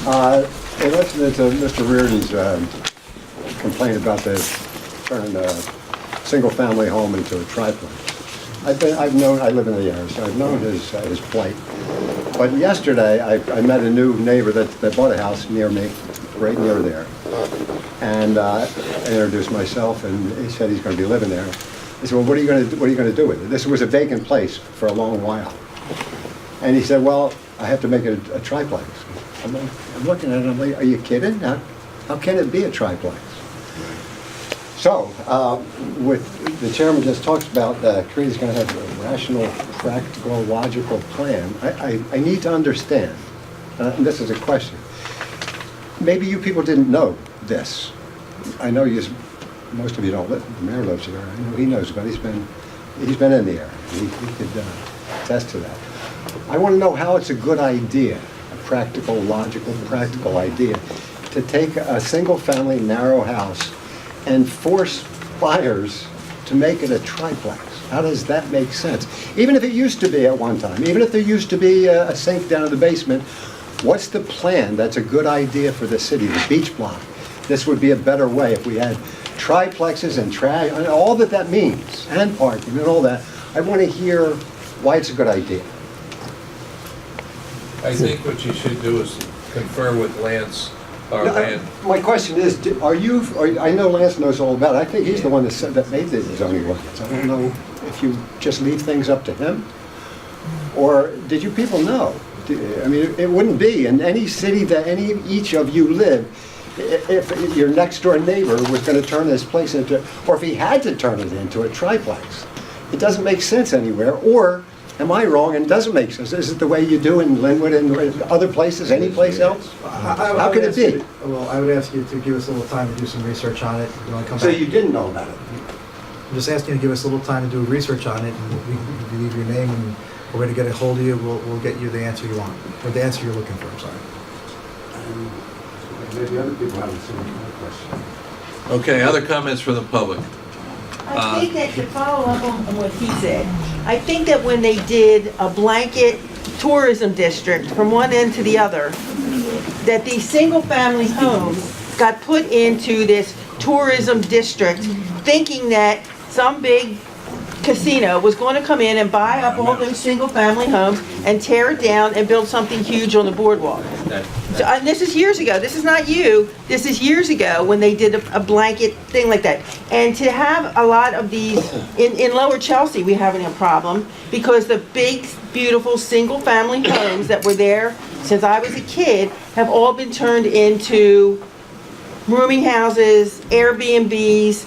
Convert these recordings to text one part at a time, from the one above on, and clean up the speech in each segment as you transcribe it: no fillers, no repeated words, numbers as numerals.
In listening to Mr. Reardon's complaint about the turning a single-family home into a triplex, I live in the area, so I've known his plight. But yesterday, I met a new neighbor that bought a house near me, right near there. And I introduced myself, and he said he's going to be living there. I said, well, what are you going to do with it? This was a vacant place for a long while. And he said, well, I have to make it a triplex. I'm looking at it, I'm like, are you kidding? How can it be a triplex? So, with the chairman just talks about Korea's going to have a rational, practical, logical plan. I need to understand, and this is a question. Maybe you people didn't know this. I know most of you don't live. The mayor lives here. I know he knows, but he's been in the area. He could attest to that. I want to know how it's a good idea, a practical, logical, practical idea, to take a single-family narrow house and force buyers to make it a triplex. How does that make sense? Even if it used to be at one time, even if there used to be a sink down in the basement, what's the plan that's a good idea for the city, the beach block? This would be a better way if we had triplexes and all that means, and parking and all that. I want to hear why it's a good idea. I think what you should do is confer with Lance, our land. My question is, I know Lance knows all about it. I think he's the one that made the zoning ordinance. I don't know if you just leave things up to him, or did you people know? I mean, it wouldn't be in any city that each of you live, if your next door neighbor was going to turn this place into, or if he had to turn it into a triplex. It doesn't make sense anywhere, or am I wrong and doesn't make sense? Is it the way you do in Linwood and other places, any place else? How could it be? Well, I would ask you to give us a little time to do some research on it. You want to come So back? you didn't know about it? I'm just asking you to give us a little time to do research on it, and if you leave your name and a way to get a hold of you, we'll get you the answer you want, or the answer you're looking for, I'm sorry. Maybe other people have the same kind of question. Okay, other comments from the public? I think that to follow up on what he said, I think that when they did a blanket tourism district from one end to the other, that these single-family homes got put into this tourism district, thinking that some big casino was going to come in and buy up all those single-family homes and tear it down and build something huge on the boardwalk. So, and this is years ago. This is not you. This is years ago when they did a blanket thing like that. And to have a lot of these, in Lower Chelsea, we're having a problem because the big, beautiful single-family homes that were there since I was a kid have all been turned into rooming houses, Airbnbs,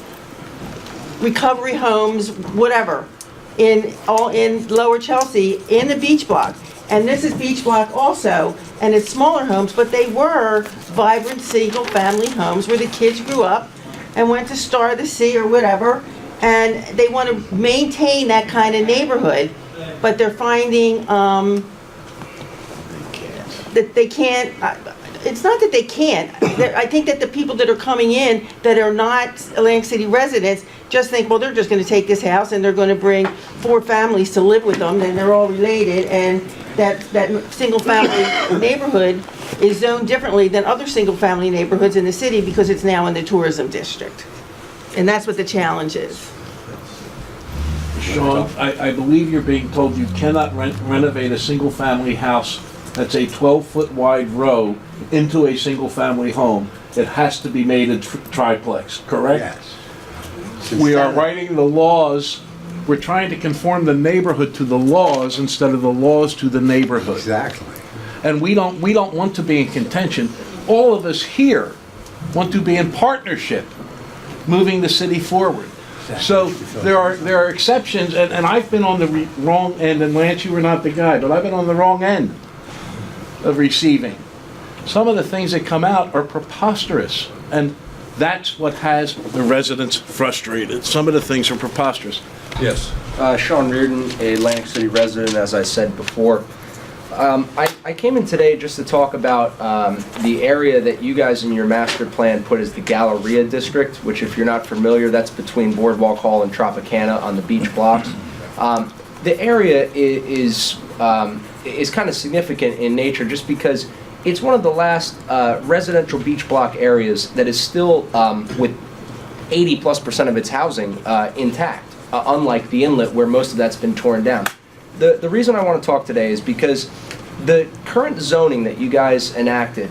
recovery homes, whatever, all in Lower Chelsea, in the beach block. And this is beach block also, and it's smaller homes, but they were vibrant single-family homes where the kids grew up and went to Star of the Sea or whatever, and they want to maintain that kind of neighborhood, but they're finding that they can't. It's not that they can't. I think that the people that are coming in that are not Atlantic City residents just think, well, they're just going to take this house and they're going to bring 4 families to live with them, and they're all related, and that single-family neighborhood is zoned differently than other single-family neighborhoods in the city because it's now in the tourism district. And that's what the challenge is. Sean, I believe you're being told you cannot renovate a single-family house that's a 12-foot wide row into a single-family home. It has to be made a triplex, correct? Yes. We are writing the laws. We're trying to conform the neighborhood to the laws instead of the laws to the neighborhood. Exactly. And we don't want to be in contention. All of us here want to be in partnership, moving the city forward. So there are exceptions, and I've been on the wrong end, and Lance, you were not the guy, but I've been on the wrong end of receiving. Some of the things that come out are preposterous, and that's what has the residents frustrated. Some of the things are preposterous. Yes. Sean Reardon, a Atlantic City resident, as I said before. I came in today just to talk about the area that you guys in your master plan put as the Galleria District, which, if you're not familiar, that's between Boardwalk Hall and Tropicana on the beach blocks. The area is kind of significant in nature just because it's one of the last residential beach block areas that is still with 80+% of its housing intact, unlike the inlet where most of that's been torn down. The reason I want to talk today is because the current zoning that you guys enacted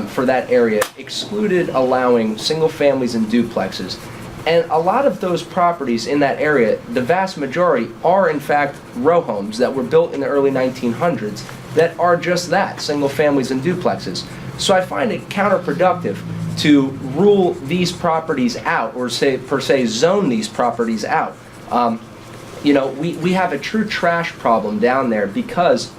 for that area excluded allowing single families and duplexes. And a lot of those properties in that area, the vast majority, are in fact row homes that were built in the early 1900s that are just that, single families and duplexes. So I find it counterproductive to rule these properties out, or per se zone these properties out. We have a true trash problem down there because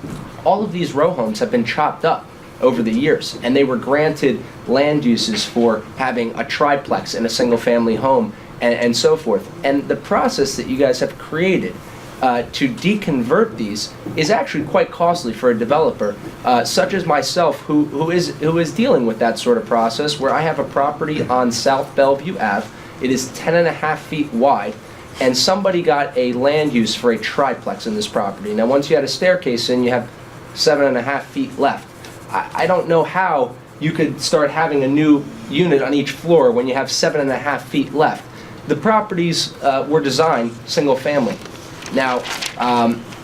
all of these row homes have been chopped up over the years, and they were granted land uses for having a triplex in a single family home and so forth. And the process that you guys have created to deconvert these is actually quite costly for a developer, such as myself, who is dealing with that sort of process, where I have a property on South Bellevue Ave. It is 10.5 feet wide, and somebody got a land use for a triplex in this property. Now, once you had a staircase in, you have 7.5 feet left. I don't know how you could start having a new unit on each floor when you have 7.5 feet left. The properties were designed single family. Now,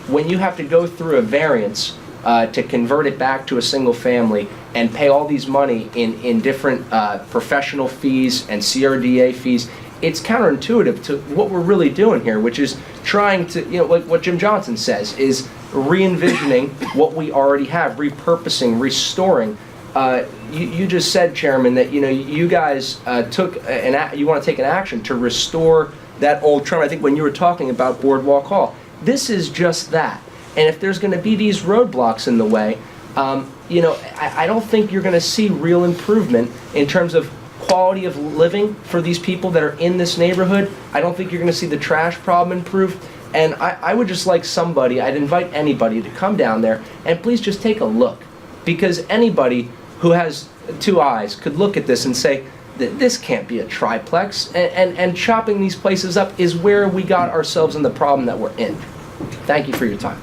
when you have to go through a variance to convert it back to a single family and pay all these money in different professional fees and CRDA fees, it's counterintuitive to what we're really doing here, which is trying to, like what Jim Johnson says, is re-envisioning what we already have, repurposing, restoring. You just said, Chairman, that you guys you want to take an action to restore that old trim. I think when you were talking about Boardwalk Hall, this is just that. And if there's going to be these roadblocks in the way, I don't think you're going to see real improvement in terms of quality of living for these people that are in this neighborhood. I don't think you're going to see the trash problem improve. And I would just like I'd invite anybody to come down there and please just take a look. Because anybody who has two eyes could look at this and say, this can't be a triplex. And chopping these places up is where we got ourselves in the problem that we're in. Thank you for your time.